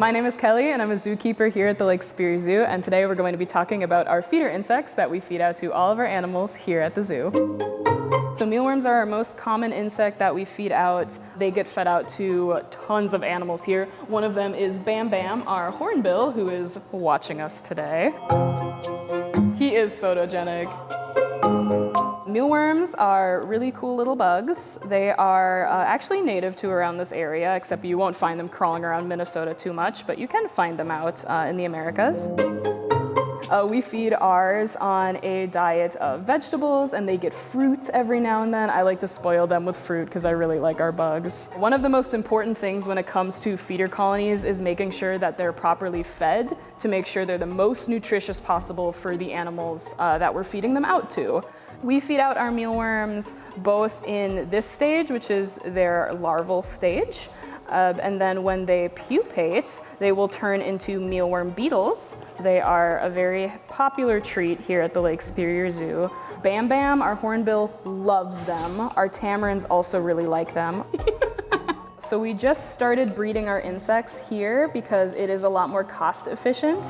My name is Kelly and I'm a zookeeper here at the Lake Superior Zoo, and today we're going to be talking about our feeder insects that we feed out to all of our animals here at the zoo. So mealworms are our most common insect that we feed out. They get fed out to tons of animals here. One of them is Bam Bam, our hornbill, who is watching us today. He is photogenic. Mealworms are really cool little bugs. They are actually native to around this area, except you won't find them crawling around Minnesota too much, but you can find them out in the Americas. We feed ours on a diet of vegetables, and they get fruit every now and then. I like to spoil them with fruit because I really like our bugs. One of the most important things when it comes to feeder colonies is making sure that they're properly fed to make sure they're the most nutritious possible for the animals that we're feeding them out to. We feed out our mealworms both in this stage, which is their larval stage, and then when they pupate, they will turn into mealworm beetles. They are a very popular treat here at the Lake Superior Zoo. Bam Bam, our hornbill, loves them. Our tamarins also really like them. So we just started breeding our insects here because it is a lot more cost efficient.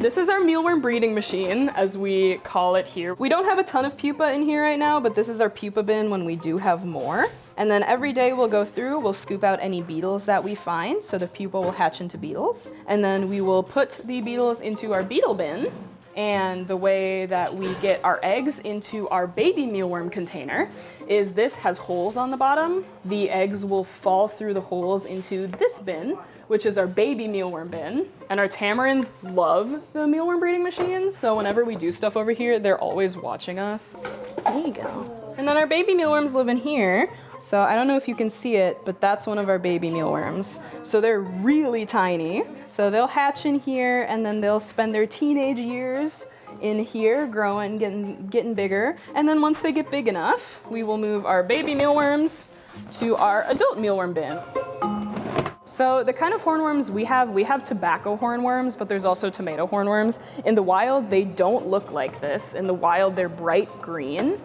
This is our mealworm breeding machine, as we call it here. We don't have a ton of pupa in here right now, but this is our pupa bin when we do have more. And then every day we'll go through, we'll scoop out any beetles that we find, so the pupa will hatch into beetles. And then we will put the beetles into our beetle bin. And the way that we get our eggs into our baby mealworm container is this has holes on the bottom. The eggs will fall through the holes into this bin, which is our baby mealworm bin. And our tamarins love the mealworm breeding machines, so whenever we do stuff over here, they're always watching us. There you go. And then our baby mealworms live in here. So I don't know if you can see it, but that's one of our baby mealworms. So they're really tiny. So they'll hatch in here, and then they'll spend their teenage years in here, growing, getting bigger. And then once they get big enough, we will move our baby mealworms to our adult mealworm bin. So the kind of hornworms we have tobacco hornworms, but there's also tomato hornworms. In the wild, they don't look like this. In the wild, they're bright green.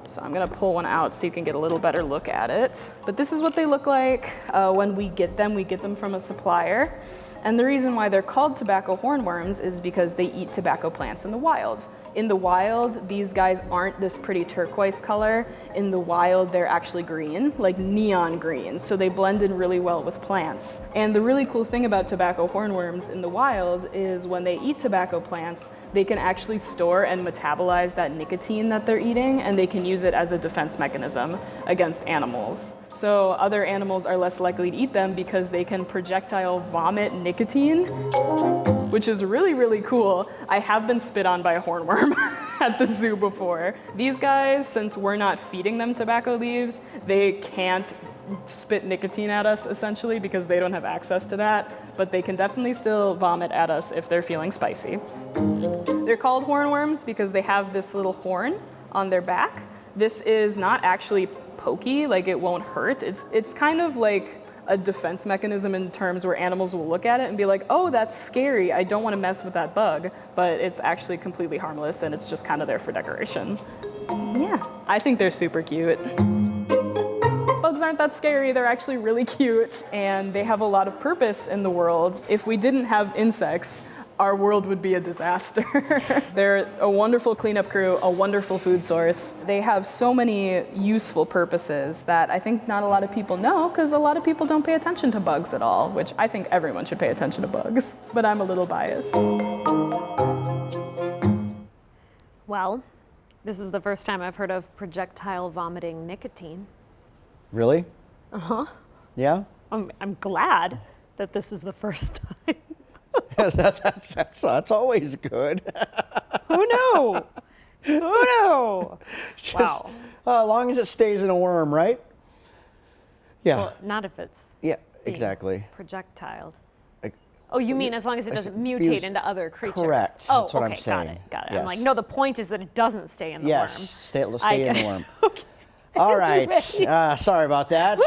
So I'm gonna pull one out so you can get a little better look at it. But this is what they look like when we get them from a supplier. And the reason why they're called tobacco hornworms is because they eat tobacco plants in the wild. In the wild, these guys aren't this pretty turquoise color. In the wild, they're actually green, like neon green. So they blend in really well with plants. And the really cool thing about tobacco hornworms in the wild is when they eat tobacco plants, they can actually store and metabolize that nicotine that they're eating, and they can use it as a defense mechanism against animals. So other animals are less likely to eat them because they can projectile vomit nicotine, which is really, really cool. I have been spit on by a hornworm at the zoo before. These guys, since we're not feeding them tobacco leaves, they can't spit nicotine at us essentially because they don't have access to that, but they can definitely still vomit at us if they're feeling spicy. They're called hornworms because they have this little horn on their back. This is not actually pokey, like it won't hurt. It's kind of like a defense mechanism in terms where animals will look at it and be like, oh, that's scary, I don't want to mess with that bug, but it's actually completely harmless and it's just kind of there for decoration. Yeah, I think they're super cute. Bugs aren't that scary, they're actually really cute, and they have a lot of purpose in the world. If we didn't have insects, our world would be a disaster. They're a wonderful cleanup crew, a wonderful food source. They have so many useful purposes that I think not a lot of people know, because a lot of people don't pay attention to bugs at all, which I think everyone should pay attention to bugs, but I'm a little biased. Well, this is the first time I've heard of projectile vomiting nicotine. Really? Uh-huh. Yeah? I'm glad that this is the first time. that's always good. Who knew? Who knew? Just, wow. As long as it stays in a worm, right? Yeah. Well, not if it's exactly. projectiled. Oh, you mean as long as it doesn't mutate into other creatures? Correct. Oh, that's what okay, I'm saying. Got it. Yes. I'm like, no, the point is that it doesn't stay in the worm. Yes, stay in the worm. Okay. All right. Sorry about that.